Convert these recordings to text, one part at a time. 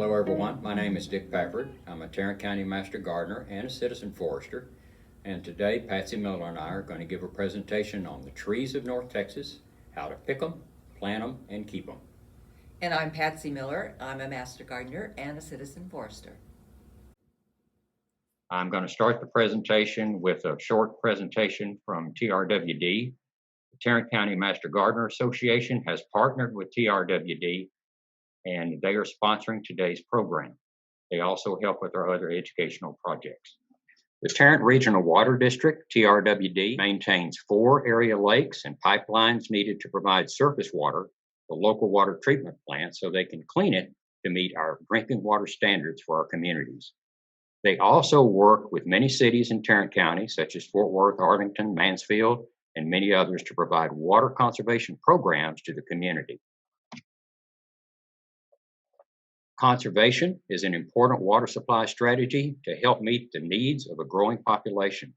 Hello everyone, my name is Dick Pafford. I'm a Tarrant County Master Gardener and a Citizen Forester. And today Patsy Miller and I are going to give a presentation on the trees of North Texas, how to pick them, plant them, and keep them. And I'm Patsy Miller. I'm a Master Gardener and a Citizen Forester. I'm going to start the presentation with a short presentation from TRWD. The Tarrant County Master Gardener Association has partnered with TRWD and they are sponsoring today's program. They also help with our other educational projects. The Tarrant Regional Water District, TRWD, maintains 4 area lakes and pipelines needed to provide surface water to local water treatment plants so they can clean it to meet our drinking water standards for our communities. They also work with many cities in Tarrant County, such as Fort Worth, Arlington, Mansfield, and many others to provide water conservation programs to the community. Conservation is an important water supply strategy to help meet the needs of a growing population.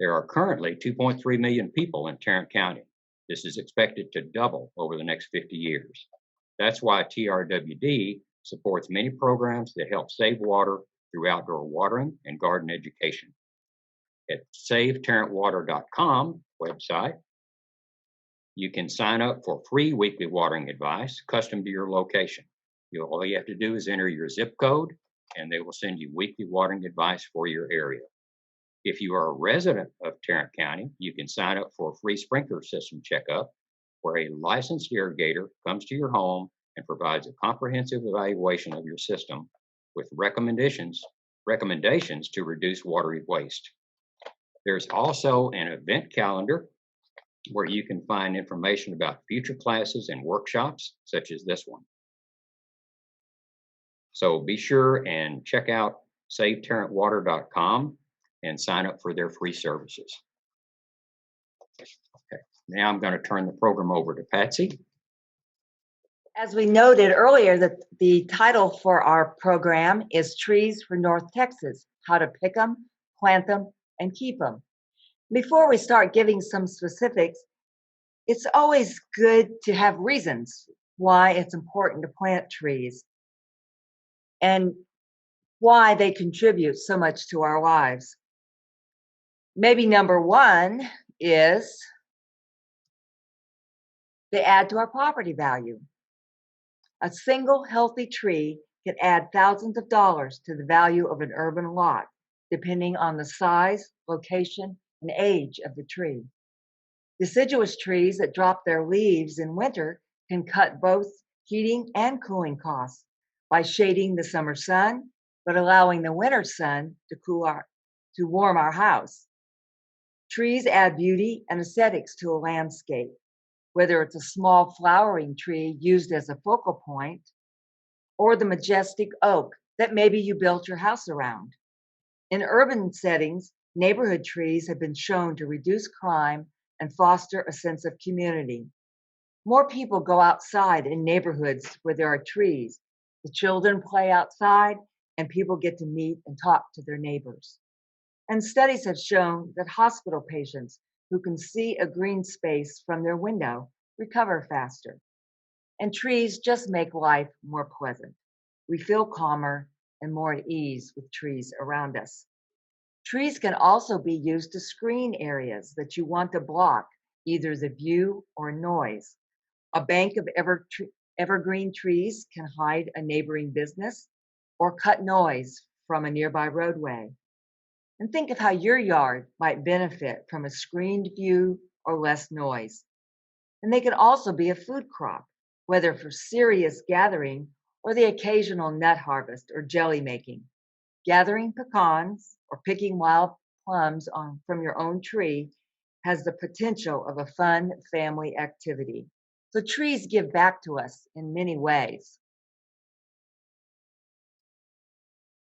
There are currently 2.3 million people in Tarrant County. This is expected to double over the next 50 years. That's why TRWD supports many programs that help save water through outdoor watering and garden education. At SaveTarrantWater.com website, you can sign up for free weekly watering advice custom to your location. All you have to do is enter your zip code, and they will send you weekly watering advice for your area. If you are a resident of Tarrant County, you can sign up for a free sprinkler system checkup, where a licensed irrigator comes to your home and provides a comprehensive evaluation of your system with recommendations to reduce watery waste. There's also an event calendar where you can find information about future classes and workshops, such as this one. So be sure and check out SaveTarrantWater.com and sign up for their free services. Okay, now I'm going to turn the program over to Patsy. As we noted earlier, that the title for our program is Trees for North Texas, How to Pick Them, Plant Them, and Keep Them. Before we start giving some specifics, it's always good to have reasons why it's important to plant trees and why they contribute so much to our lives. Maybe number one is they add to our property value. A single healthy tree can add thousands of dollars to the value of an urban lot, depending on the size, location, and age of the tree. Deciduous trees that drop their leaves in winter can cut both heating and cooling costs by shading the summer sun, but allowing the winter sun to warm our house. Trees add beauty and aesthetics to a landscape, whether it's a small flowering tree used as a focal point, or the majestic oak that maybe you built your house around. In urban settings, neighborhood trees have been shown to reduce crime and foster a sense of community. More people go outside in neighborhoods where there are trees. The children play outside, and people get to meet and talk to their neighbors. And studies have shown that hospital patients who can see a green space from their window recover faster. And trees just make life more pleasant. We feel calmer and more at ease with trees around us. Trees can also be used to screen areas that you want to block either the view or noise. A bank of evergreen trees can hide a neighboring business or cut noise from a nearby roadway. And think of how your yard might benefit from a screened view or less noise. And they can also be a food crop, whether for serious gathering or the occasional nut harvest or jelly making. Gathering pecans or picking wild plums from your own tree has the potential of a fun family activity. So trees give back to us in many ways.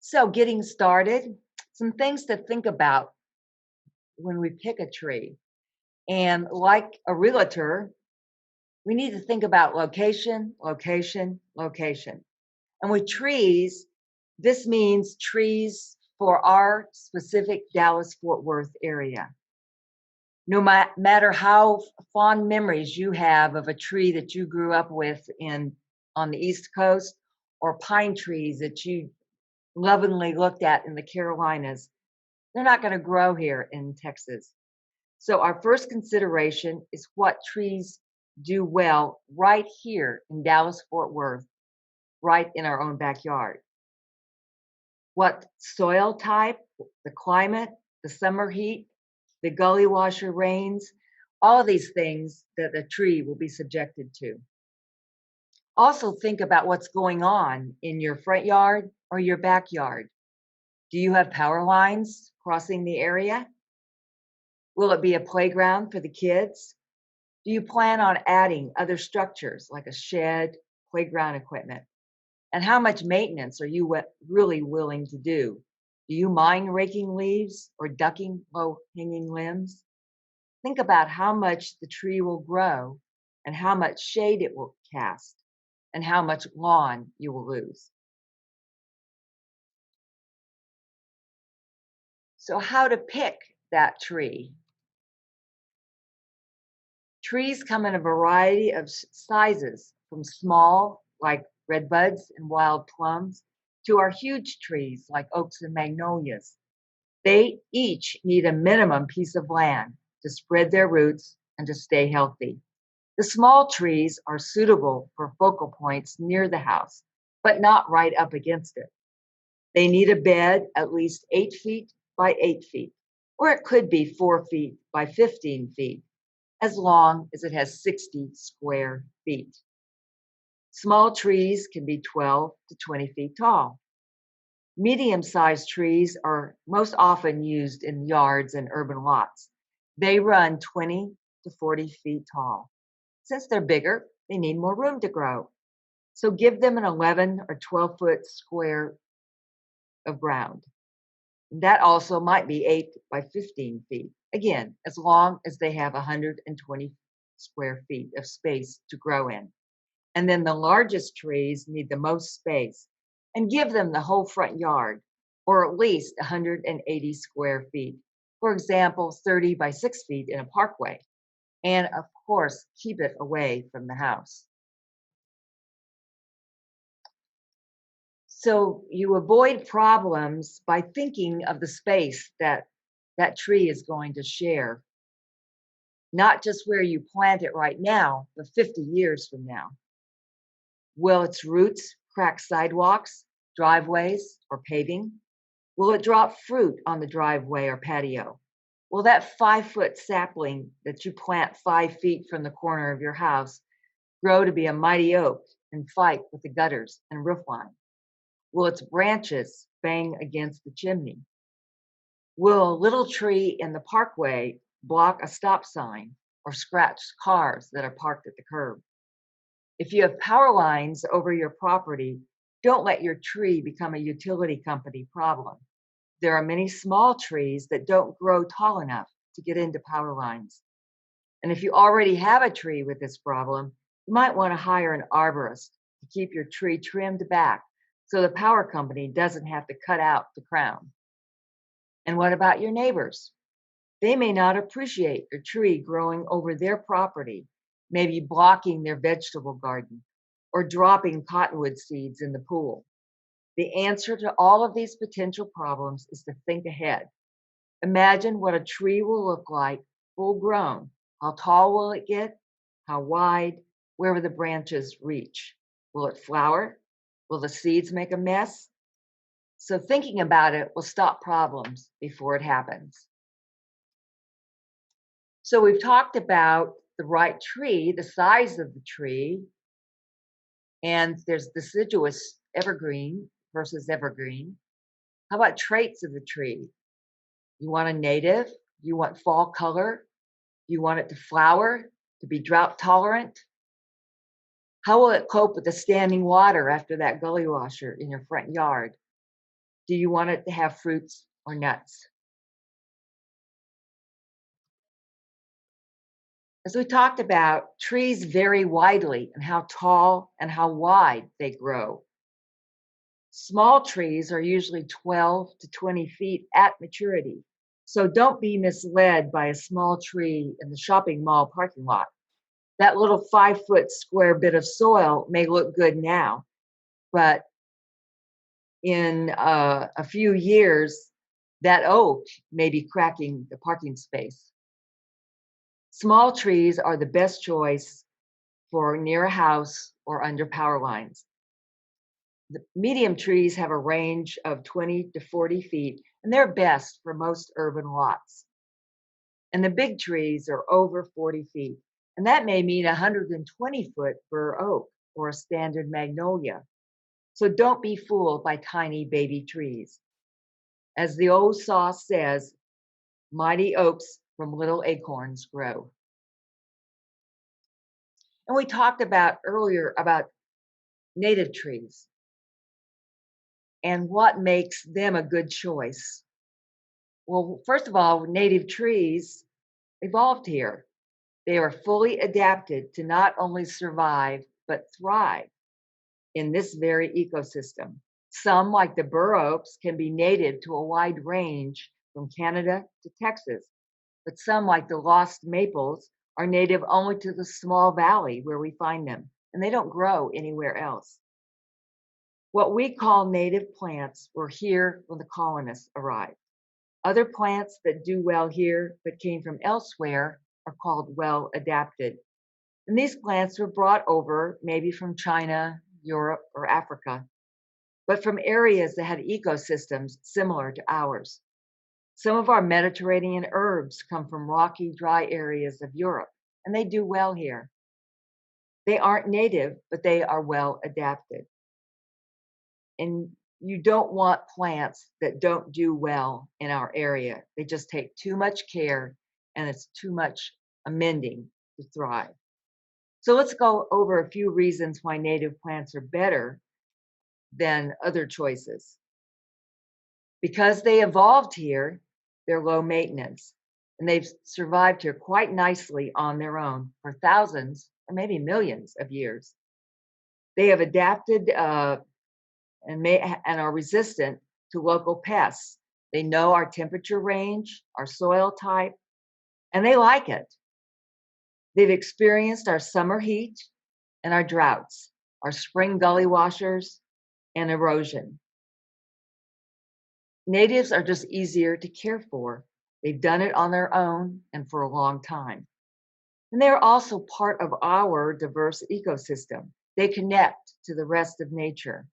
So getting started, some things to think about when we pick a tree. And like a realtor, we need to think about location, location, location. And with trees, this means trees for our specific Dallas-Fort Worth area. No matter how fond memories you have of a tree that you grew up with on the East Coast or pine trees that you lovingly looked at in the Carolinas, they're not going to grow here in Texas. So our first consideration is what trees do well right here in Dallas, Fort Worth, right in our own backyard. What soil type, the climate, the summer heat, the gully washer rains, all of these things that a tree will be subjected to. Also think about what's going on in your front yard or your backyard. Do you have power lines crossing the area? Will it be a playground for the kids? Do you plan on adding other structures like a shed, playground equipment? And how much maintenance are you really willing to do? Do you mind raking leaves or ducking low hanging limbs? Think about how much the tree will grow and how much shade it will cast and how much lawn you will lose. So how to pick that tree? Trees come in a variety of sizes, from small, like redbuds and wild plums, to our huge trees, like oaks and magnolias. They each need a minimum piece of land to spread their roots and to stay healthy. The small trees are suitable for focal points near the house, but not right up against it. They need a bed at least 8 feet by 8 feet, or it could be 4 feet by 15 feet, as long as it has 60 square feet. Small trees can be 12 to 20 feet tall. Medium-sized trees are most often used in yards and urban lots. They run 20 to 40 feet tall. Since they're bigger, they need more room to grow. So give them an 11 or 12-foot square of ground. That also might be 8 by 15 feet. Again, as long as they have 120 square feet of space to grow in. And then the largest trees need the most space, and give them the whole front yard, or at least 180 square feet. For example, 30 by 6 feet in a parkway. And of course, keep it away from the house. So you avoid problems by thinking of the space that that tree is going to share, not just where you plant it right now, but 50 years from now. Will its roots crack sidewalks, driveways, or paving? Will it drop fruit on the driveway or patio? Will that 5-foot sapling that you plant 5 feet from the corner of your house grow to be a mighty oak and fight with the gutters and roof line? Will its branches bang against the chimney? Will a little tree in the parkway block a stop sign or scratch cars that are parked at the curb? If you have power lines over your property, don't let your tree become a utility company problem. There are many small trees that don't grow tall enough to get into power lines. And if you already have a tree with this problem, you might want to hire an arborist to keep your tree trimmed back so the power company doesn't have to cut out the crown. And what about your neighbors? They may not appreciate your tree growing over their property, maybe blocking their vegetable garden or dropping cottonwood seeds in the pool. The answer to all of these potential problems is to think ahead. Imagine what a tree will look like full grown. How tall will it get? How wide? Where will the branches reach? Will it flower? Will the seeds make a mess? So thinking about it will stop problems before it happens. So we've talked about the right tree, the size of the tree, and there's deciduous evergreen versus evergreen. How about traits of the tree? You want a native? You want fall color? You want it to flower, to be drought tolerant? How will it cope with the standing water after that gully washer in your front yard? Do you want it to have fruits or nuts? As we talked about, trees vary widely in how tall and how wide they grow. Small trees are usually 12 to 20 feet at maturity. So don't be misled by a small tree in the shopping mall parking lot. That little 5-foot square bit of soil may look good now, but in a few years, that oak may be cracking the parking space. Small trees are the best choice for near a house or under power lines. The medium trees have a range of 20 to 40 feet, and they're best for most urban lots. And the big trees are over 40 feet, and that may mean a 120-foot bur oak or a standard magnolia. So don't be fooled by tiny baby trees. As the old saw says, mighty oaks from little acorns grow. And we talked about earlier about native trees and what makes them a good choice. Well, first of all, native trees evolved here. They are fully adapted to not only survive, but thrive in this very ecosystem. Some, like the bur oaks, can be native to a wide range from Canada to Texas, but some, like the lost maples, are native only to the small valley where we find them, and they don't grow anywhere else. What we call native plants were here when the colonists arrived. Other plants that do well here but came from elsewhere are called well adapted. And these plants were brought over maybe from China, Europe, or Africa, but from areas that had ecosystems similar to ours. Some of our Mediterranean herbs come from rocky, dry areas of Europe, and they do well here. They aren't native, but they are well adapted. And you don't want plants that don't do well in our area. They just take too much care and it's too much amending to thrive. So let's go over a few reasons why native plants are better than other choices. Because they evolved here, they're low maintenance and they've survived here quite nicely on their own for thousands or maybe millions of years. They have adapted and are resistant to local pests. They know our temperature range, our soil type, and they like it. They've experienced our summer heat and our droughts, our spring gully washers, and erosion. Natives are just easier to care for. They've done it on their own and for a long time. And they're also part of our diverse ecosystem. They connect to the rest of nature.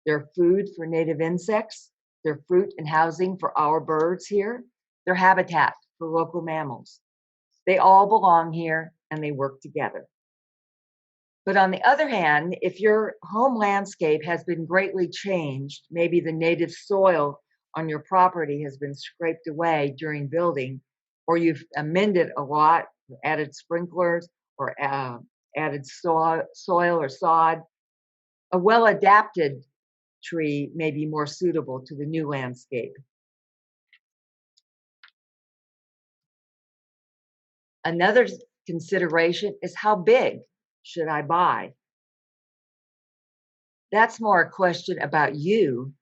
They're food for native insects, they're fruit and housing for our birds here, they're habitat for local mammals. They all belong here and they work together. But on the other hand, if your home landscape has been greatly changed, maybe the native soil on your property has been scraped away during building, or you've amended a lot, added sprinklers, or added soil or sod, a well adapted tree may be more suitable to the new landscape. Another consideration is how big should I buy? That's more a question about you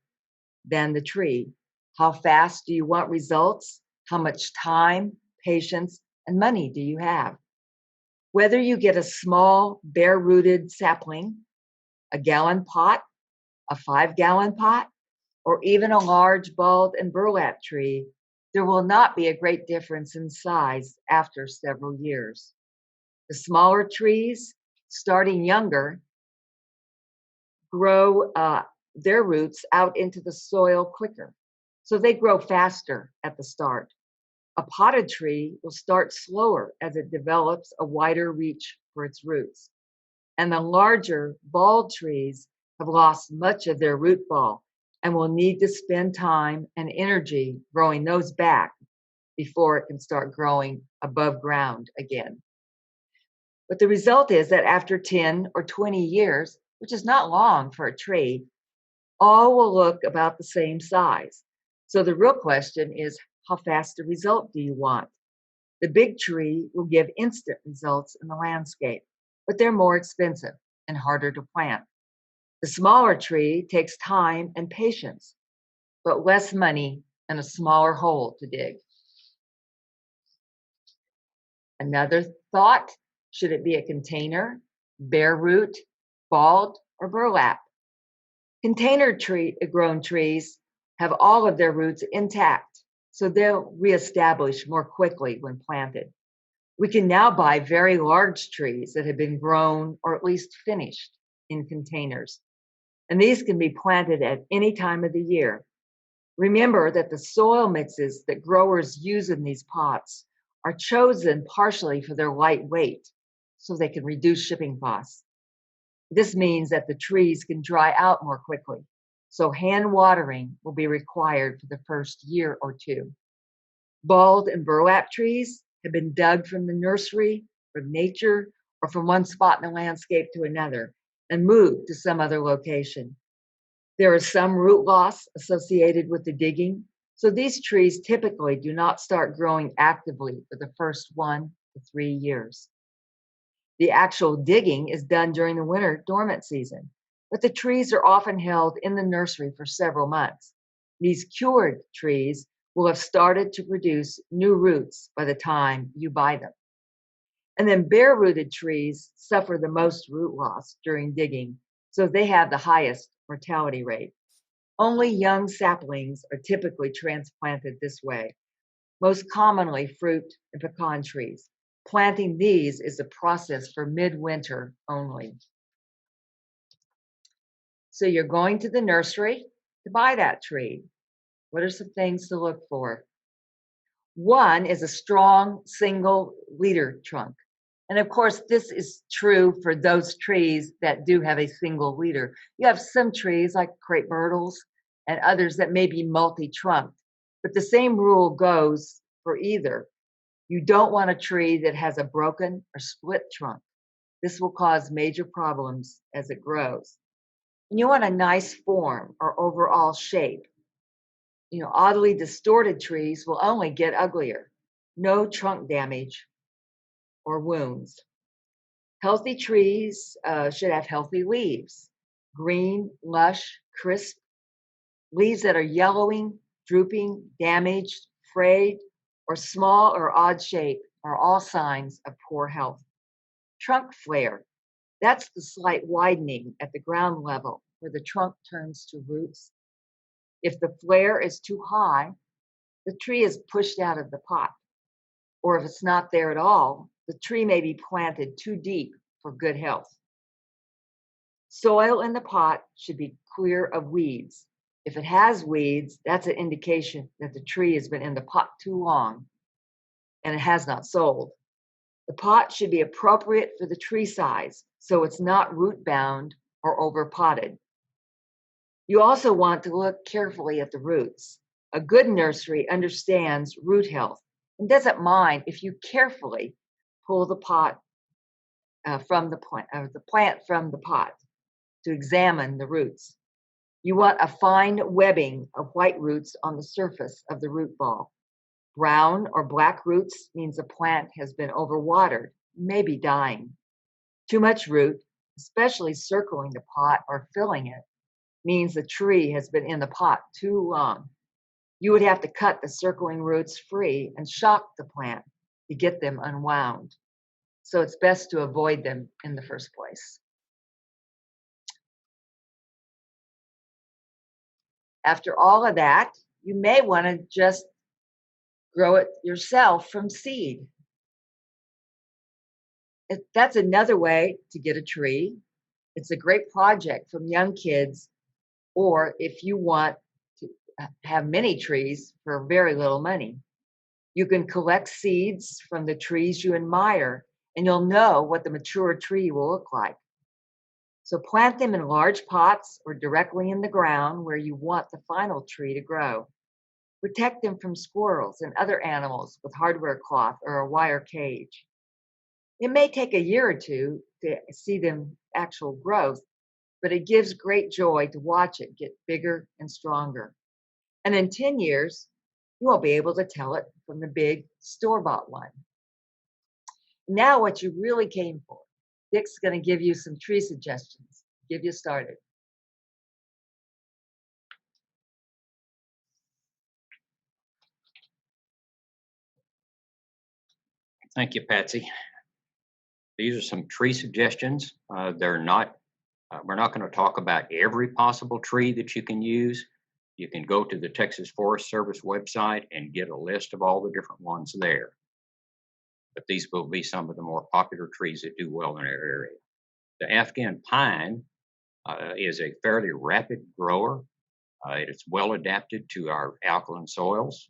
than the tree. How fast do you want results? How much time, patience, and money do you have? Whether you get a small, bare rooted sapling, a gallon pot, a 5-gallon pot, or even a large bald and burlap tree, there will not be a great difference in size after several years. The smaller trees, starting younger, grow their roots out into the soil quicker. So they grow faster at the start. A potted tree will start slower as it develops a wider reach for its roots. And the larger bald trees have lost much of their root ball and will need to spend time and energy growing those back before it can start growing above ground again. But the result is that after 10 or 20 years, which is not long for a tree, all will look about the same size. So the real question is, how fast a result do you want? The big tree will give instant results in the landscape, but they're more expensive and harder to plant. The smaller tree takes time and patience, but less money and a smaller hole to dig. Another thought, should it be a container, bare root, bald, or burlap? Container tree grown trees have all of their roots intact, so they'll reestablish more quickly when planted. We can now buy very large trees that have been grown or at least finished in containers, and these can be planted at any time of the year. Remember that the soil mixes that growers use in these pots are chosen partially for their light weight so they can reduce shipping costs. This means that the trees can dry out more quickly, so hand watering will be required for the first year or two. Bald and burlap trees have been dug from the nursery, from nature, or from one spot in the landscape to another and moved to some other location. There is some root loss associated with the digging, so these trees typically do not start growing actively for the first 1 to 3 years. The actual digging is done during the winter dormant season, but the trees are often held in the nursery for several months. These cured trees will have started to produce new roots by the time you buy them. And then bare rooted trees suffer the most root loss during digging, so they have the highest mortality rate. Only young saplings are typically transplanted this way, most commonly fruit and pecan trees. Planting these is a process for midwinter only. So you're going to the nursery to buy that tree. What are some things to look for? One is a strong single leader trunk. And of course, this is true for those trees that do have a single leader. You have some trees like crepe myrtles and others that may be multi-trunked, but the same rule goes for either. You don't want a tree that has a broken or split trunk. This will cause major problems as it grows. And you want a nice form or overall shape. Oddly distorted trees will only get uglier. No trunk damage or wounds. Healthy trees should have healthy leaves, green, lush, crisp. Leaves that are yellowing, drooping, damaged, frayed, or small or odd shape are all signs of poor health. Trunk flare, that's the slight widening at the ground level where the trunk turns to roots. If the flare is too high, the tree is pushed out of the pot. Or if it's not there at all, the tree may be planted too deep for good health. Soil in the pot should be clear of weeds. If it has weeds, that's an indication that the tree has been in the pot too long and it has not sold. The pot should be appropriate for the tree size, so it's not root bound or over potted. You also want to look carefully at the roots. A good nursery understands root health and doesn't mind if you carefully pull the pot from the plant from the pot to examine the roots. You want a fine webbing of white roots on the surface of the root ball. Brown or black roots means the plant has been overwatered, maybe dying. Too much root, especially circling the pot or filling it, means the tree has been in the pot too long. You would have to cut the circling roots free and shock the plant to get them unwound. So it's best to avoid them in the first place. After all of that, you may want to just grow it yourself from seed. That's another way to get a tree. It's a great project from young kids, or if you want to have many trees for very little money. You can collect seeds from the trees you admire, and you'll know what the mature tree will look like. So plant them in large pots or directly in the ground where you want the final tree to grow. Protect them from squirrels and other animals with hardware cloth or a wire cage. It may take a year or two to see them actual growth, but it gives great joy to watch it get bigger and stronger. And in 10 years, you won't be able to tell it from the big store-bought one. Now what you really came for. Dick's going to give you some tree suggestions, give you started. Thank you, Patsy. These are some tree suggestions. They're not We're not going to talk about every possible tree that you can use. You can go to the Texas Forest Service website and get a list of all the different ones there. But these will be some of the more popular trees that do well in our area. The Afghan pine is a fairly rapid grower. It's well adapted to our alkaline soils.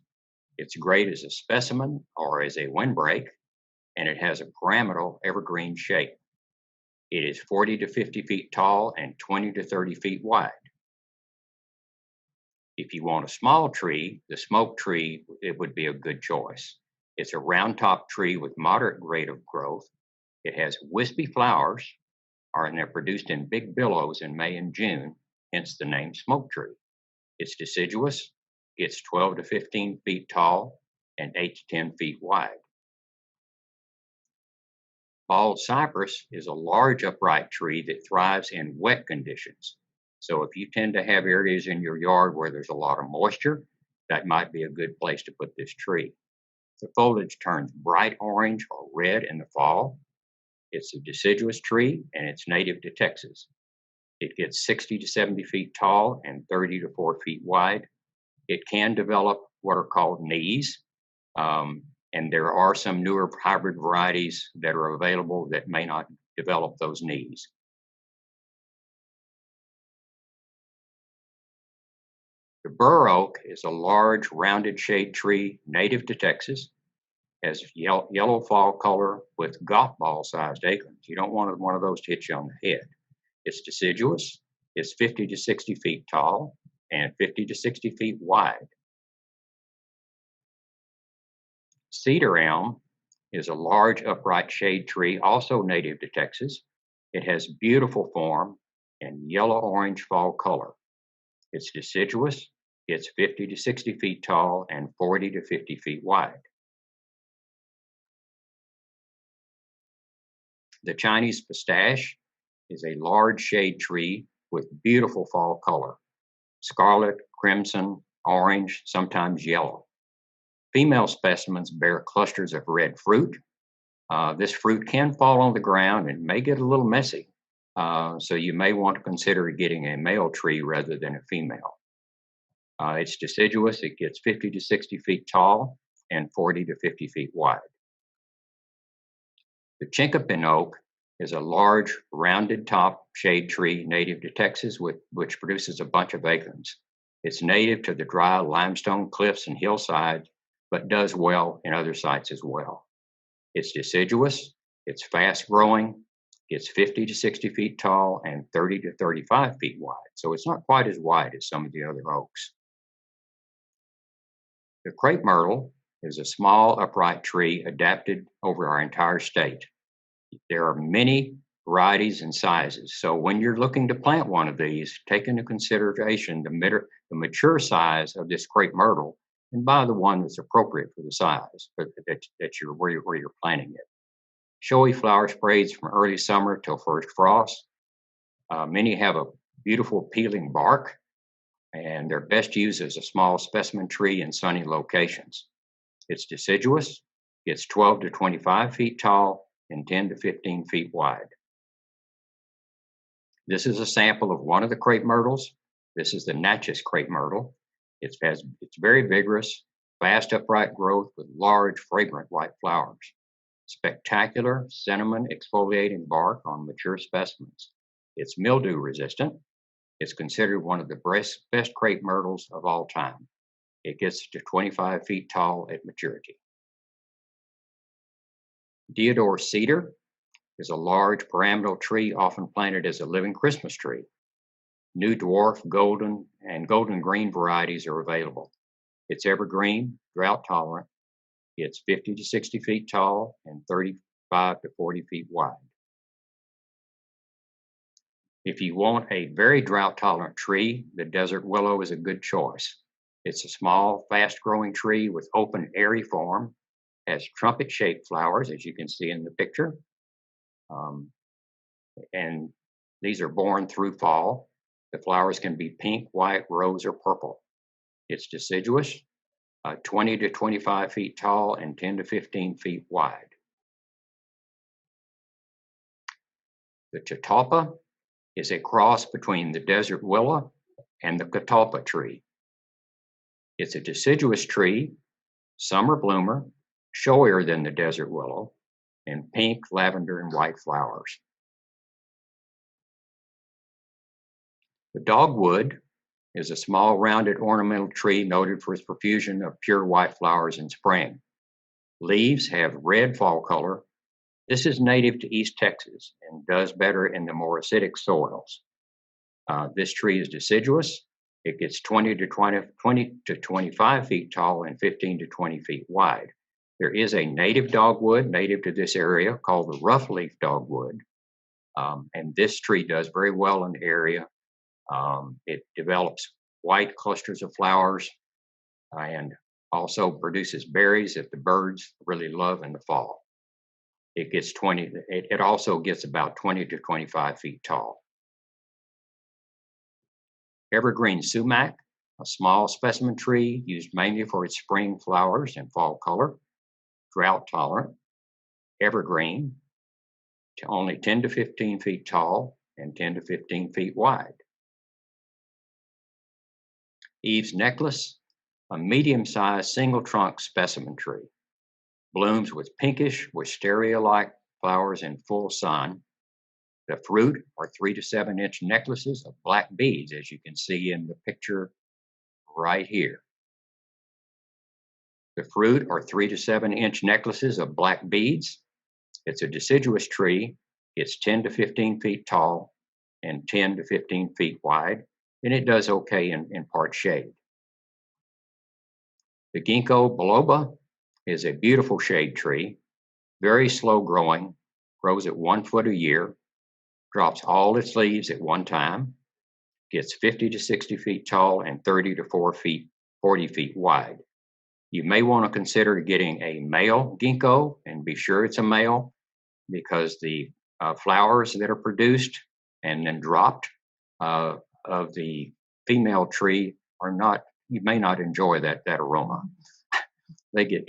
It's great as a specimen or as a windbreak, and it has a pyramidal evergreen shape. It is 40 to 50 feet tall and 20 to 30 feet wide. If you want a small tree, the smoke tree, it would be a good choice. It's a round top tree with moderate rate of growth. It has wispy flowers, and they're produced in big billows in May and June, hence the name smoke tree. It's deciduous, it's 12 to 15 feet tall and 8 to 10 feet wide. Bald cypress is a large upright tree that thrives in wet conditions. So if you tend to have areas in your yard where there's a lot of moisture, that might be a good place to put this tree. The foliage turns bright orange or red in the fall. It's a deciduous tree and it's native to Texas. It gets 60 to 70 feet tall and 30 to 4 feet wide. It can develop what are called knees. And there are some newer hybrid varieties that are available that may not develop those knees. The bur oak is a large rounded shade tree native to Texas, has yellow fall color with golf ball sized acorns. You don't want one of those to hit you on the head. It's deciduous, it's 50 to 60 feet tall and 50 to 60 feet wide. Cedar elm is a large upright shade tree, also native to Texas. It has beautiful form and yellow-orange fall color. It's deciduous, it's 50 to 60 feet tall and 40 to 50 feet wide. The Chinese pistache is a large shade tree with beautiful fall color, scarlet, crimson, orange, sometimes yellow. Female specimens bear clusters of red fruit. This fruit can fall on the ground and may get a little messy. So you may want to consider getting a male tree rather than a female. It's deciduous. It gets 50 to 60 feet tall and 40 to 50 feet wide. The chinkapin oak is a large, rounded top shade tree native to Texas, which produces a bunch of acorns. It's native to the dry limestone cliffs and hillsides, but does well in other sites as well. It's deciduous, it's fast growing, it's 50 to 60 feet tall and 30 to 35 feet wide. So it's not quite as wide as some of the other oaks. The crepe myrtle is a small upright tree adapted over our entire state. There are many varieties and sizes. So when you're looking to plant one of these, take into consideration the mature size of this crepe myrtle and buy the one that's appropriate for the size where you're planting it. Showy flower sprays from early summer till first frost. Many have a beautiful peeling bark, and they're best used as a small specimen tree in sunny locations. It's deciduous, it's 12 to 25 feet tall, and 10 to 15 feet wide. This is a sample of one of the crepe myrtles. This is the Natchez crepe myrtle. It's very vigorous, fast upright growth with large, fragrant white flowers. Spectacular cinnamon exfoliating bark on mature specimens. It's mildew resistant. It's considered one of the best crepe myrtles of all time. It gets to 25 feet tall at maturity. Deodar cedar is a large pyramidal tree often planted as a living Christmas tree. New dwarf, golden, and golden green varieties are available. It's evergreen, drought tolerant. It's 50 to 60 feet tall and 35 to 40 feet wide. If you want a very drought tolerant tree, the desert willow is a good choice. It's a small, fast growing tree with open, airy form, has trumpet shaped flowers, as you can see in the picture. And these are born through fall. The flowers can be pink, white, rose, or purple. It's deciduous, 20 to 25 feet tall and 10 to 15 feet wide. The catalpa is a cross between the desert willow and the catalpa tree. It's a deciduous tree, summer bloomer, showier than the desert willow, and pink, lavender, and white flowers. The dogwood is a small, rounded ornamental tree noted for its profusion of pure white flowers in spring. Leaves have red fall color. This is native to East Texas and does better in the more acidic soils. This tree is deciduous. It gets 20 to 25 feet tall and 15 to 20 feet wide. There is a native dogwood native to this area called the roughleaf dogwood. And this tree does very well in the area. It develops white clusters of flowers and also produces berries that the birds really love in the fall. It also gets about 20 to 25 feet tall. Evergreen sumac, a small specimen tree used mainly for its spring flowers and fall color, drought tolerant, evergreen, to only 10 to 15 feet tall and 10 to 15 feet wide. Eve's necklace, a medium-sized single trunk specimen tree, blooms with pinkish wisteria-like flowers in full sun. The fruit are 3 to 7 inch necklaces of black beads, as you can see in the picture right here. The fruit are 3 to 7 inch necklaces of black beads. It's a deciduous tree. It's 10 to 15 feet tall and 10 to 15 feet wide, and it does okay in part shade. The ginkgo biloba is a beautiful shade tree, very slow growing, grows at 1 foot a year, drops all its leaves at one time, gets 50 to 60 feet tall and 30 to 40 feet wide. You may want to consider getting a male ginkgo and be sure it's a male, because the flowers that are produced and then dropped of the female tree are not, you may not enjoy that aroma. They get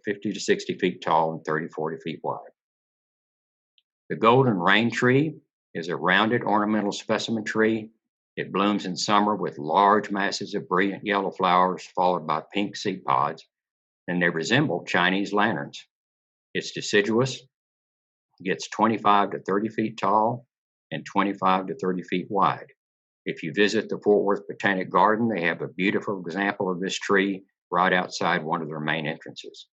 50 to 60 feet tall and 30, 40 feet wide. The golden rain tree is a rounded ornamental specimen tree. It blooms in summer with large masses of brilliant yellow flowers followed by pink seed pods, and they resemble Chinese lanterns. It's deciduous, gets 25 to 30 feet tall and 25 to 30 feet wide. If you visit the Fort Worth Botanic Garden, they have a beautiful example of this tree right outside one of their main entrances.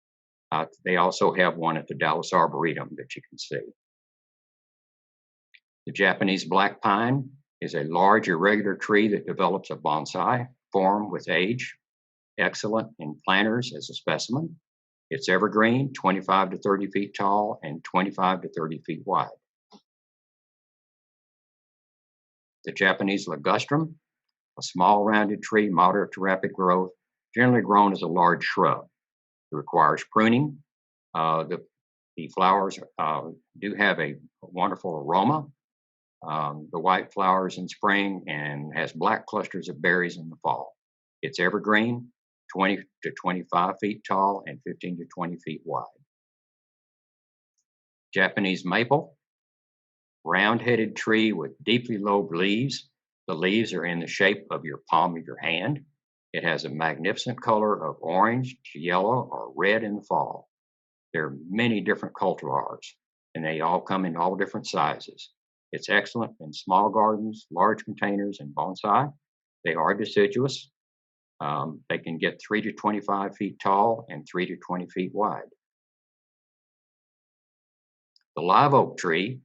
They also have one at the Dallas Arboretum that you can see. The Japanese black pine is a large irregular tree that develops a bonsai form with age, excellent in planters as a specimen. It's evergreen, 25 to 30 feet tall and 25 to 30 feet wide. The Japanese ligustrum, a small rounded tree, moderate to rapid growth, generally grown as a large shrub. It requires pruning. The flowers do have a wonderful aroma. The white flowers in spring and has black clusters of berries in the fall. It's evergreen, 20 to 25 feet tall and 15 to 20 feet wide. Japanese maple, round-headed tree with deeply lobed leaves. The leaves are in the shape of your palm of your hand. It has a magnificent color of orange to yellow or red in the fall. There are many different cultivars, and they all come in all different sizes. It's excellent in small gardens, large containers, and bonsai. They are deciduous. They can get 3 to 25 feet tall and 3 to 20 feet wide. The live oak tree,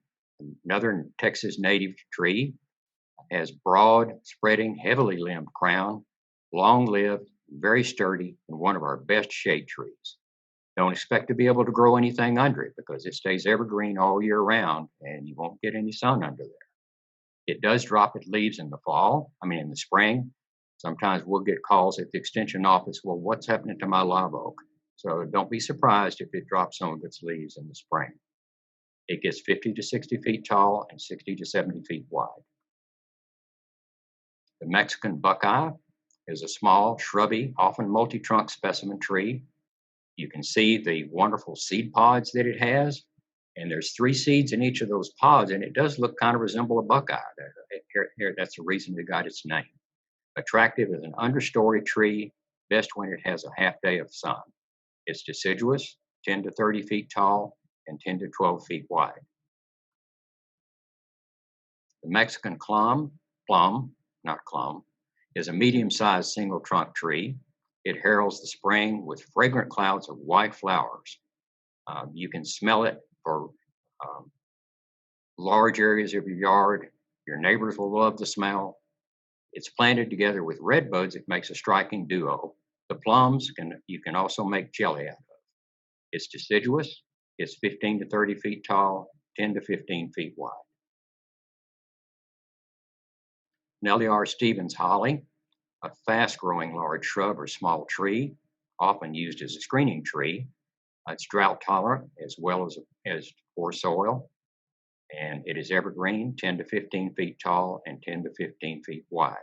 another Texas native tree, has broad, spreading, heavily limbed crown, long-lived, very sturdy, and one of our best shade trees. Don't expect to be able to grow anything under it because it stays evergreen all year round and you won't get any sun under there. It does drop its leaves in the spring. Sometimes we'll get calls at the extension office, well, what's happening to my live oak? So don't be surprised if it drops some of its leaves in the spring. It gets 50 to 60 feet tall and 60 to 70 feet wide. The Mexican buckeye is a small, shrubby, often multi-trunk specimen tree. You can see the wonderful seed pods that it has, And there's 3 seeds in each of those pods, and it does look kind of resemble a buckeye. That's the reason it got its name. Attractive as an understory tree, best when it has a half day of sun. It's deciduous, 10 to 30 feet tall, and 10 to 12 feet wide. The Mexican plum, is a medium-sized single-trunk tree. It heralds the spring with fragrant clouds of white flowers. You can smell it for large areas of your yard. Your neighbors will love the smell. It's planted together with red buds. It makes a striking duo. The plums you can also make jelly out of. It's deciduous. It's 15 to 30 feet tall, 10 to 15 feet wide. Nellie R. Stevens holly, a fast-growing large shrub or small tree, often used as a screening tree. It's drought tolerant as well as poor soil, and it is evergreen, 10 to 15 feet tall and 10 to 15 feet wide.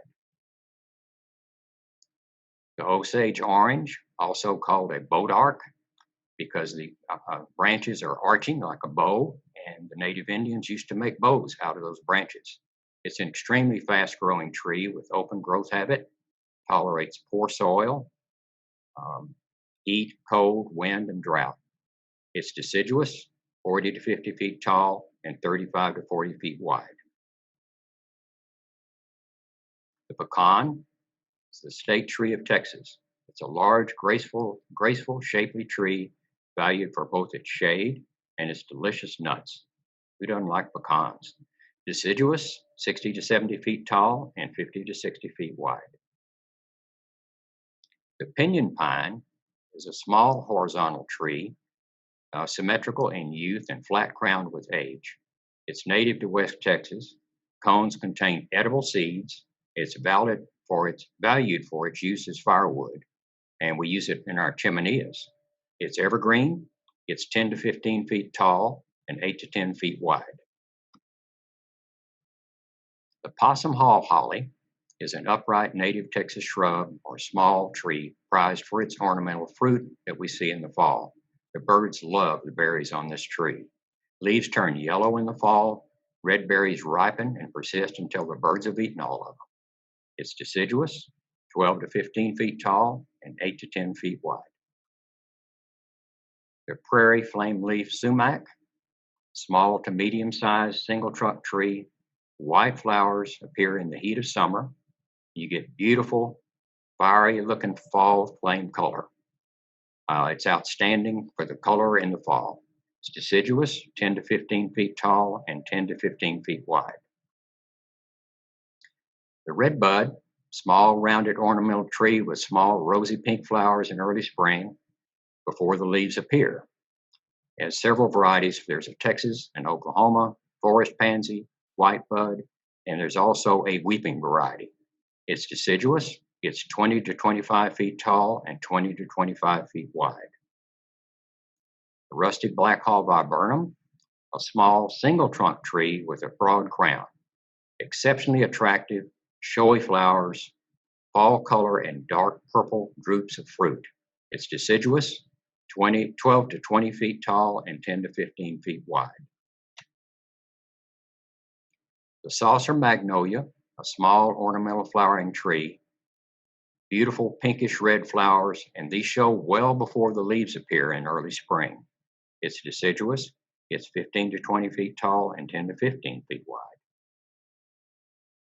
The Osage orange, also called a bodark, because the branches are arching like a bow, and the native Indians used to make bows out of those branches. It's an extremely fast-growing tree with open growth habit, tolerates poor soil, heat, cold, wind, and drought. It's deciduous, 40 to 50 feet tall, and 35 to 40 feet wide. The pecan is the state tree of Texas. It's a large, graceful, shapely tree valued for both its shade and its delicious nuts. Who doesn't like pecans? Deciduous, 60 to 70 feet tall and 50 to 60 feet wide. The pinyon pine is a small horizontal tree, symmetrical in youth and flat-crowned with age. It's native to West Texas. Cones contain edible seeds. It's valued for its use as firewood, and we use it in our chimeneas. It's evergreen. It's 10 to 15 feet tall and 8 to 10 feet wide. The possum haw holly is an upright native Texas shrub or small tree prized for its ornamental fruit that we see in the fall. The birds love the berries on this tree. Leaves turn yellow in the fall. Red berries ripen and persist until the birds have eaten all of them. It's deciduous, 12 to 15 feet tall and 8 to 10 feet wide. The prairie flame leaf sumac, small to medium-sized single trunk tree. White flowers appear in the heat of summer. You get beautiful, fiery-looking fall flame color. It's outstanding for the color in the fall. It's deciduous, 10 to 15 feet tall and 10 to 15 feet wide. The redbud, small rounded ornamental tree with small rosy pink flowers in early spring before the leaves appear. It has several varieties. There's a Texas and Oklahoma, forest pansy, white bud, and there's also a weeping variety. It's deciduous. It's 20 to 25 feet tall and 20 to 25 feet wide. The rusty black-haw viburnum, a small single trunk tree with a broad crown. Exceptionally attractive, showy flowers, fall color, and dark purple drupes of fruit. It's deciduous, 12 to 20 feet tall and 10 to 15 feet wide. The saucer magnolia, a small ornamental flowering tree, beautiful pinkish red flowers, and these show well before the leaves appear in early spring. It's deciduous. It's 15 to 20 feet tall and 10 to 15 feet wide.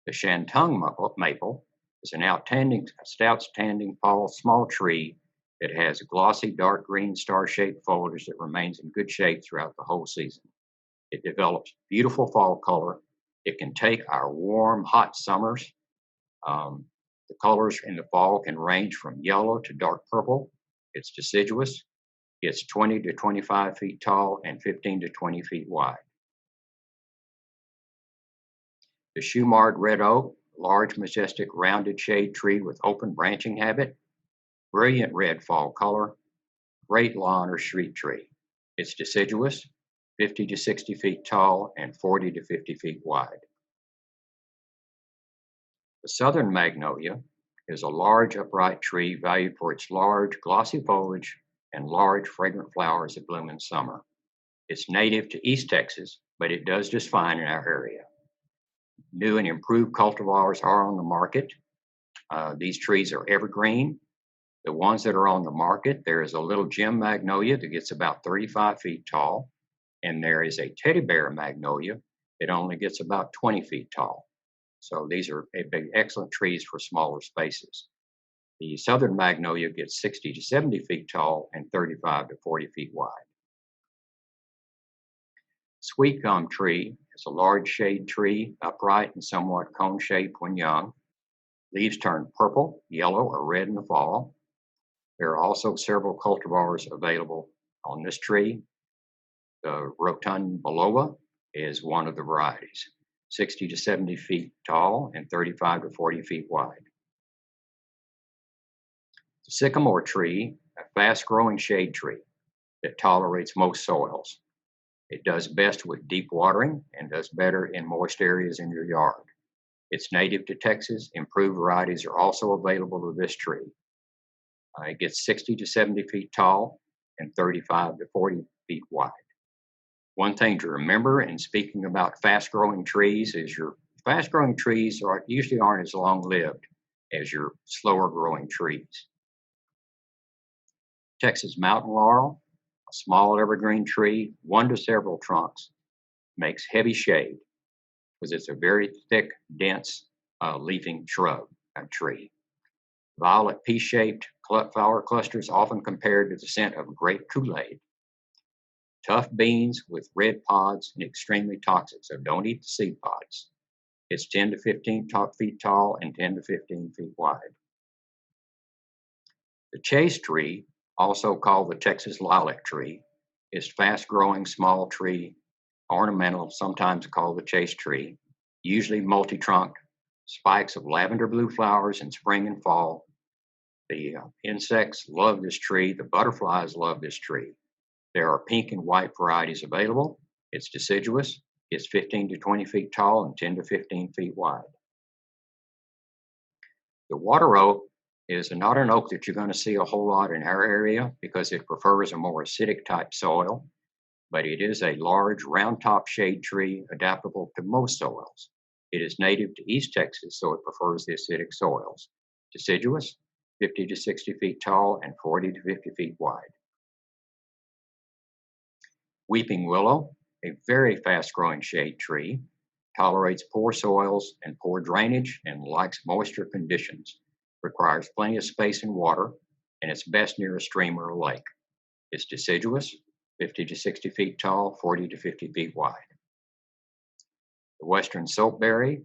The Shantung maple is an outstanding fall small tree that has glossy dark green star-shaped foliage that remains in good shape throughout the whole season. It develops beautiful fall color. It can take our warm, hot summers. The colors in the fall can range from yellow to dark purple. It's deciduous. It's 20 to 25 feet tall and 15 to 20 feet wide. The shoe-marred red oak, large, majestic, rounded shade tree with open branching habit, brilliant red fall color, great lawn or street tree. It's deciduous, 50 to 60 feet tall and 40 to 50 feet wide. The southern magnolia is a large upright tree valued for its large glossy foliage and large fragrant flowers that bloom in summer. It's native to East Texas, but it does just fine in our area. New and improved cultivars are on the market. These trees are evergreen. The ones that are on the market, there is a little gem magnolia that gets about 35 feet tall, and there is a teddy bear magnolia that only gets about 20 feet tall. So these are excellent trees for smaller spaces. The southern magnolia gets 60 to 70 feet tall and 35 to 40 feet wide. Sweet gum tree is a large shade tree, upright and somewhat cone-shaped when young. Leaves turn purple, yellow, or red in the fall. There are also several cultivars available on this tree. The rotund biloba is one of the varieties, 60 to 70 feet tall and 35 to 40 feet wide. The sycamore tree, a fast-growing shade tree that tolerates most soils. It does best with deep watering and does better in moist areas in your yard. It's native to Texas. Improved varieties are also available to this tree. It gets 60 to 70 feet tall and 35 to 40 feet wide. One thing to remember in speaking about fast-growing trees is your fast-growing trees usually aren't as long-lived as your slower-growing trees. Texas mountain laurel, a small evergreen tree, one to several trunks, makes heavy shade because it's a very thick, dense leafing shrub and tree. Violet pea-shaped flower clusters often compared to the scent of grape Kool-Aid. Tough beans with red pods and extremely toxic, so don't eat the seed pods. It's 10 to 15 feet tall and 10 to 15 feet wide. The chase tree, also called the Texas lilac tree, is fast-growing small tree, ornamental, sometimes called the chase tree, usually multi-trunked, spikes of lavender blue flowers in spring and fall. The insects love this tree. The butterflies love this tree. There are pink and white varieties available. It's deciduous. It's 15 to 20 feet tall and 10 to 15 feet wide. The water oak is not an oak that you're going to see a whole lot in our area because it prefers a more acidic type soil, but it is a large round top shade tree adaptable to most soils. It is native to East Texas, so it prefers the acidic soils. Deciduous, 50 to 60 feet tall and 40 to 50 feet wide. Weeping willow, a very fast-growing shade tree, tolerates poor soils and poor drainage and likes moisture conditions. Requires plenty of space and water, and it's best near a stream or a lake. It's deciduous, 50 to 60 feet tall, 40 to 50 feet wide. The western soapberry,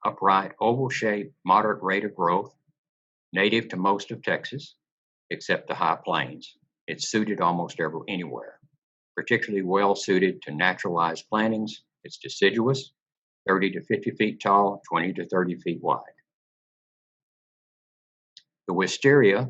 upright, oval-shaped, moderate rate of growth, native to most of Texas, except the high plains. It's suited almost anywhere. Particularly well suited to naturalized plantings. It's deciduous, 30 to 50 feet tall, 20 to 30 feet wide. The wisteria,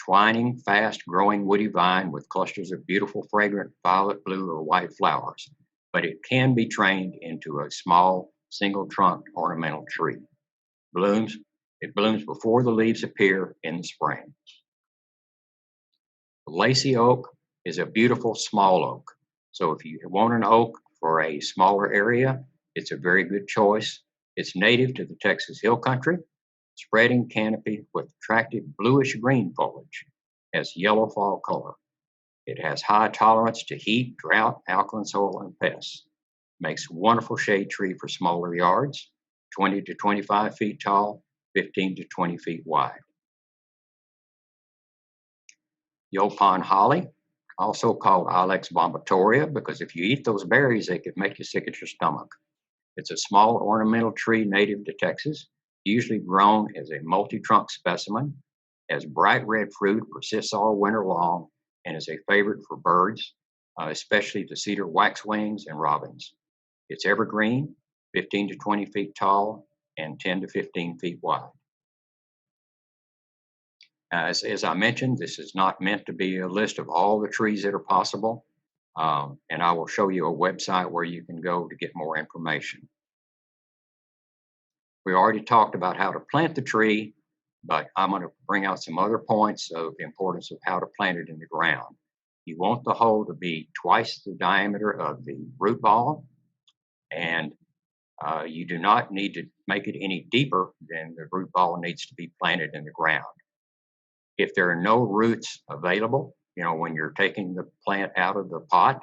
twining, fast-growing woody vine with clusters of beautiful, fragrant violet, blue, or white flowers, but it can be trained into a small, single-trunked ornamental tree. It blooms before the leaves appear in the spring. The lacy oak is a beautiful small oak. So if you want an oak for a smaller area, it's a very good choice. It's native to the Texas Hill Country, spreading canopy with attractive bluish green foliage, has yellow fall color. It has high tolerance to heat, drought, alkaline soil, and pests. Makes wonderful shade tree for smaller yards, 20 to 25 feet tall, 15 to 20 feet wide. Yaupon holly, also called Ilex bombatoria, because if you eat those berries, they could make you sick at your stomach. It's a small ornamental tree native to Texas, usually grown as a multi-trunk specimen, has bright red fruit, persists all winter long, and is a favorite for birds, especially the cedar waxwings and robins. It's evergreen, 15 to 20 feet tall, and 10 to 15 feet wide. As I mentioned, this is not meant to be a list of all the trees that are possible, and I will show you a website where you can go to get more information. We already talked about how to plant the tree, but I'm going to bring out some other points of the importance of how to plant it in the ground. You want the hole to be twice the diameter of the root ball, and you do not need to make it any deeper than the root ball needs to be planted in the ground. If there are no roots available, when you're taking the plant out of the pot,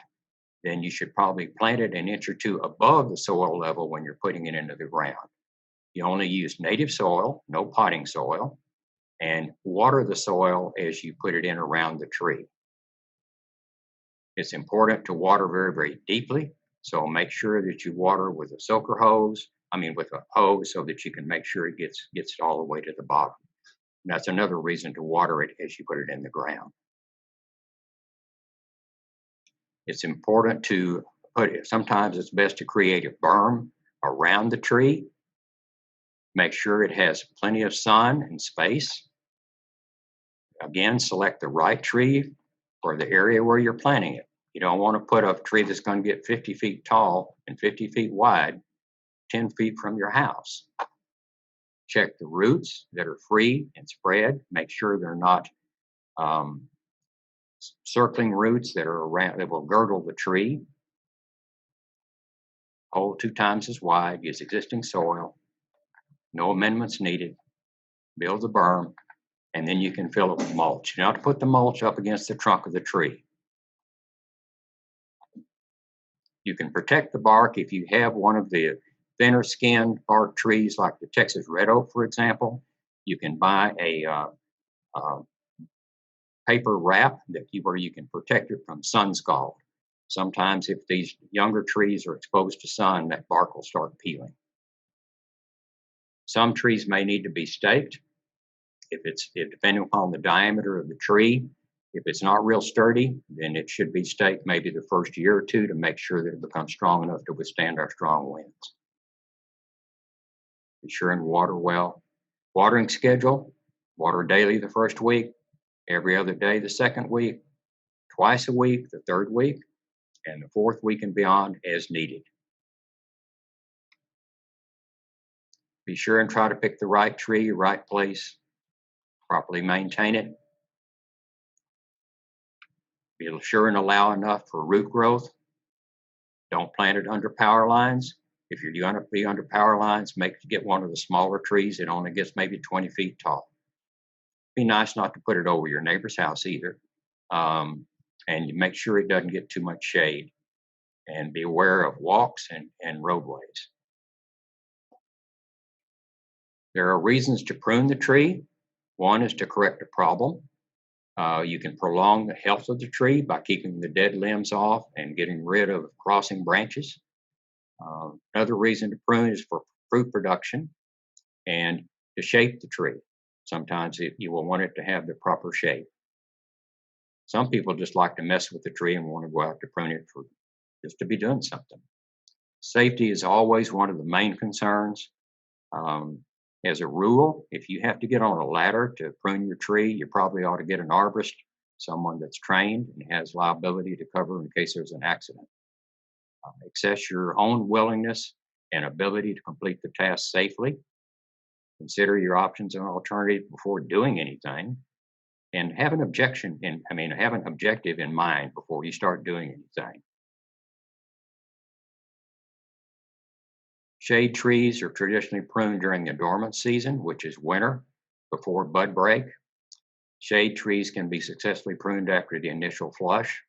then you should probably plant it an inch or two above the soil level when you're putting it into the ground. You only use native soil, no potting soil, and water the soil as you put it in around the tree. It's important to water very, very deeply. So make sure that you water with a soaker hose, with a hose, so that you can make sure it gets all the way to the bottom. And that's another reason to water it as you put it in the ground. It's important to sometimes it's best to create a berm around the tree. Make sure it has plenty of sun and space. Again, select the right tree for the area where you're planting it. You don't want to put a tree that's going to get 50 feet tall and 50 feet wide, 10 feet from your house. Check the roots that are free and spread. Make sure they're not circling roots that are around that will girdle the tree. Hole 2 times as wide. Use existing soil. No amendments needed. Build the berm, and then you can fill it with mulch. You don't have to put the mulch up against the trunk of the tree. You can protect the bark if you have one of the thinner skinned bark trees like the Texas red oak, for example. You can buy a paper wrap where you can protect it from sun scald. Sometimes if these younger trees are exposed to sun, that bark will start peeling. Some trees may need to be staked. Depending upon the diameter of the tree, if it's not real sturdy, then it should be staked maybe the first year or two to make sure that it becomes strong enough to withstand our strong winds. Be sure and water well. Watering schedule: water daily the first week, every other day the second week, twice a week the third week, and the fourth week and beyond as needed. Be sure and try to pick the right tree, right place, properly maintain it. Be sure and allow enough for root growth. Don't plant it under power lines. If you're going to be under power lines, get one of the smaller trees that only gets maybe 20 feet tall. Be nice not to put it over your neighbor's house either. And you make sure it doesn't get too much shade. And be aware of walks and roadways. There are reasons to prune the tree. One is to correct a problem. You can prolong the health of the tree by keeping the dead limbs off and getting rid of crossing branches. Another reason to prune is for fruit production and to shape the tree. Sometimes you will want it to have the proper shape. Some people just like to mess with the tree and want to go out to prune it just to be doing something. Safety is always one of the main concerns. As a rule, if you have to get on a ladder to prune your tree, you probably ought to get an arborist, someone that's trained and has liability to cover in case there's an accident. Assess your own willingness and ability to complete the task safely. Consider your options and alternatives before doing anything, and have an objective in mind before you start doing anything. Shade trees are traditionally pruned during the dormant season, which is winter, before bud break. Shade trees can be successfully pruned after the initial flush.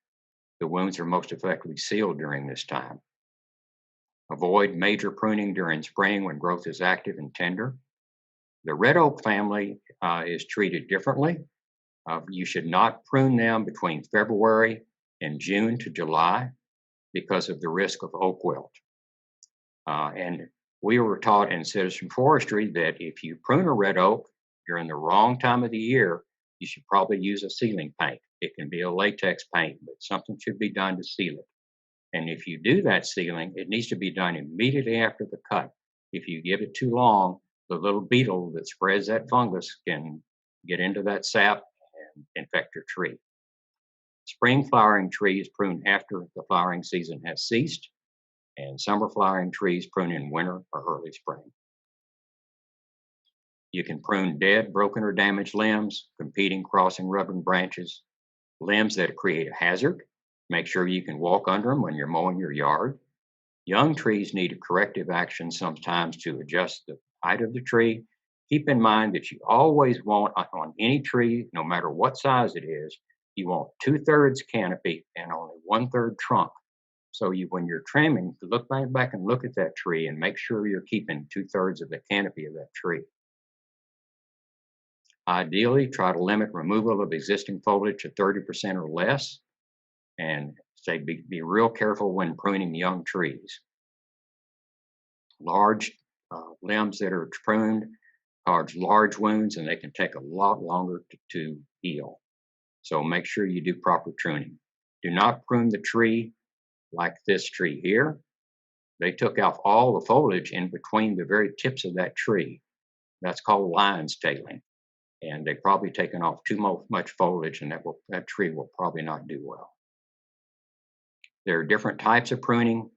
The wounds are most effectively sealed during this time. Avoid major pruning during spring when growth is active and tender. The red oak family is treated differently. You should not prune them between February and June to July because of the risk of oak wilt. And we were taught in citizen forestry that if you prune a red oak during the wrong time of the year, you should probably use a sealing paint. It can be a latex paint, but something should be done to seal it. And if you do that sealing, it needs to be done immediately after the cut. If you give it too long, the little beetle that spreads that fungus can get into that sap and infect your tree. Spring flowering trees prune after the flowering season has ceased, and summer flowering trees prune in winter or early spring. You can prune dead, broken, or damaged limbs, competing, crossing, rubbing branches. Limbs that create a hazard, make sure you can walk under them when you're mowing your yard. Young trees need a corrective action sometimes to adjust the height of the tree. Keep in mind that you always want on any tree, no matter what size it is, you want 2/3 canopy and only 1/3 trunk. So when you're trimming, look back and look at that tree and make sure you're keeping 2/3 of the canopy of that tree. Ideally, try to limit removal of existing foliage to 30% or less, and be real careful when pruning young trees. Large limbs that are pruned cause large wounds, and they can take a lot longer to heal. So make sure you do proper pruning. Do not prune the tree like this tree here. They took off all the foliage in between the very tips of that tree. That's called lion's tailing. And they've probably taken off too much foliage, and that tree will probably not do well. There are different types of pruning: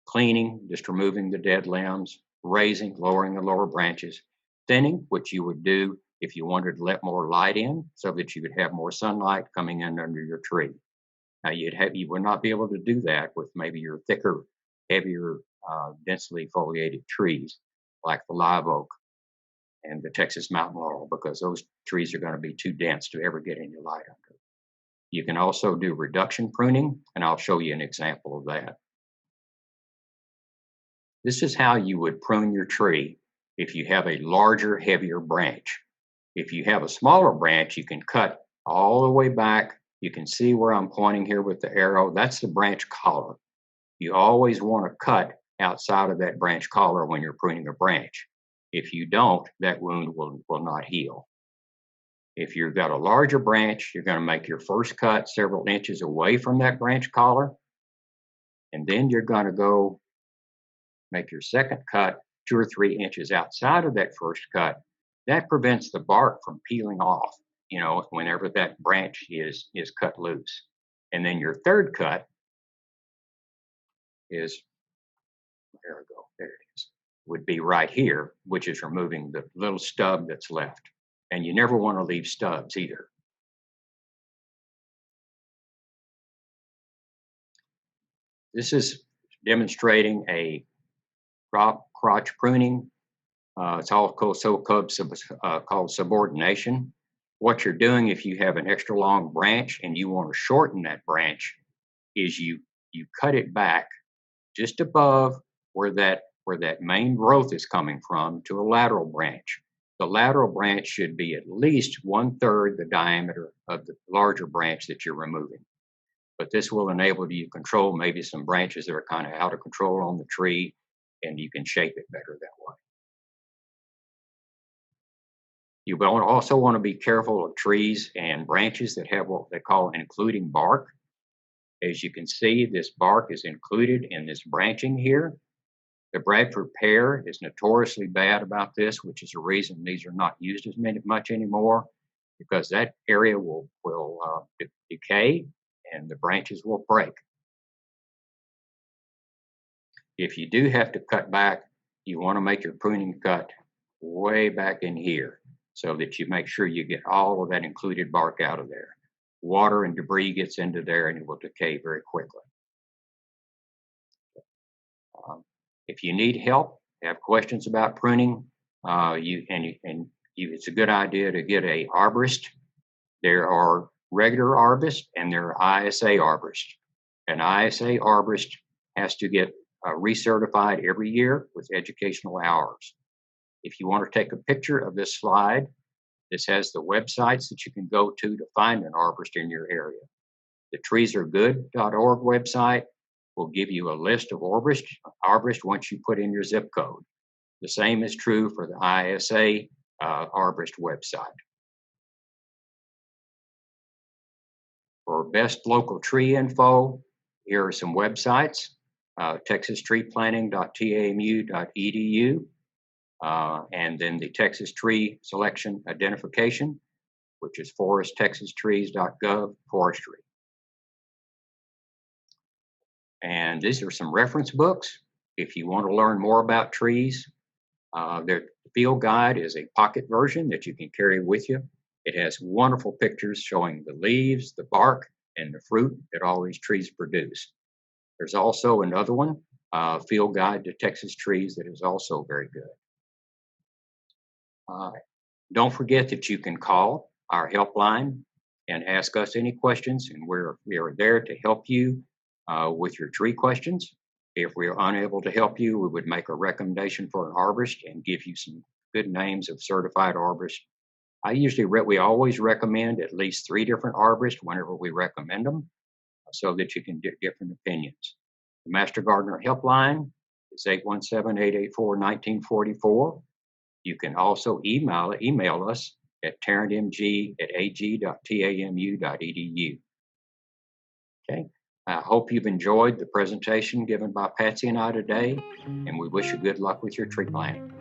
cleaning, just removing the dead limbs; raising, lowering the lower branches; thinning, which you would do if you wanted to let more light in so that you could have more sunlight coming in under your tree. Now you would not be able to do that with maybe your thicker, heavier, densely foliated trees like the live oak and the Texas mountain laurel, because those trees are going to be too dense to ever get any light under. You can also do reduction pruning, and I'll show you an example of that. This is how you would prune your tree if you have a larger, heavier branch. If you have a smaller branch, you can cut all the way back. You can see where I'm pointing here with the arrow. That's the branch collar. You always want to cut outside of that branch collar when you're pruning a branch. If you don't, that wound will not heal. If you've got a larger branch, you're going to make your first cut several inches away from that branch collar, and then you're going to go make your second cut 2 or 3 inches outside of that first cut. That prevents the bark from peeling off, whenever that branch is cut loose. And then your third cut is, there it is, would be right here, which is removing the little stub that's left. And you never want to leave stubs either. This is demonstrating a crotch pruning. It's also called subordination. What you're doing if you have an extra long branch and you want to shorten that branch is you cut it back just above where that main growth is coming from to a lateral branch. The lateral branch should be at least 1/3 the diameter of the larger branch that you're removing. But this will enable you to control maybe some branches that are kind of out of control on the tree, and you can shape it better that way. You will also want to be careful of trees and branches that have what they call including bark. As you can see, this bark is included in this branching here. The Bradford pear is notoriously bad about this, which is the reason these are not used as much anymore, because that area will decay and the branches will break. If you do have to cut back, you want to make your pruning cut way back in here so that you make sure you get all of that included bark out of there. Water and debris gets into there and it will decay very quickly. If you need help, have questions about pruning, it's a good idea to get an arborist. There are regular arborists and there are ISA arborists. An ISA arborist has to get recertified every year with educational hours. If you want to take a picture of this slide, this has the websites that you can go to find an arborist in your area. The treesaregood.org website will give you a list of arborists once you put in your zip code. The same is true for the ISA arborist website. For best local tree info, here are some websites: texastreeplanting.tamu.edu, and then the Texas Tree Selection Identification, which is foresttexastrees.gov, forestry. And these are some reference books. If you want to learn more about trees, the field guide is a pocket version that you can carry with you. It has wonderful pictures showing the leaves, the bark, and the fruit that all these trees produce. There's also another one, Field Guide to Texas Trees, that is also very good. Uh, don't forget that you can call our helpline and ask us any questions, and we are there to help you with your tree questions. If we are unable to help you, we would make a recommendation for an arborist and give you some good names of certified arborists. We always recommend at least 3 different arborists whenever we recommend them, so that you can get different opinions. The Master Gardener Helpline is 817-884-1944. You can also email us at tarrantmg@ag.tamu.edu. Okay. I hope you've enjoyed the presentation given by Patsy and I today, and we wish you good luck with your tree planting.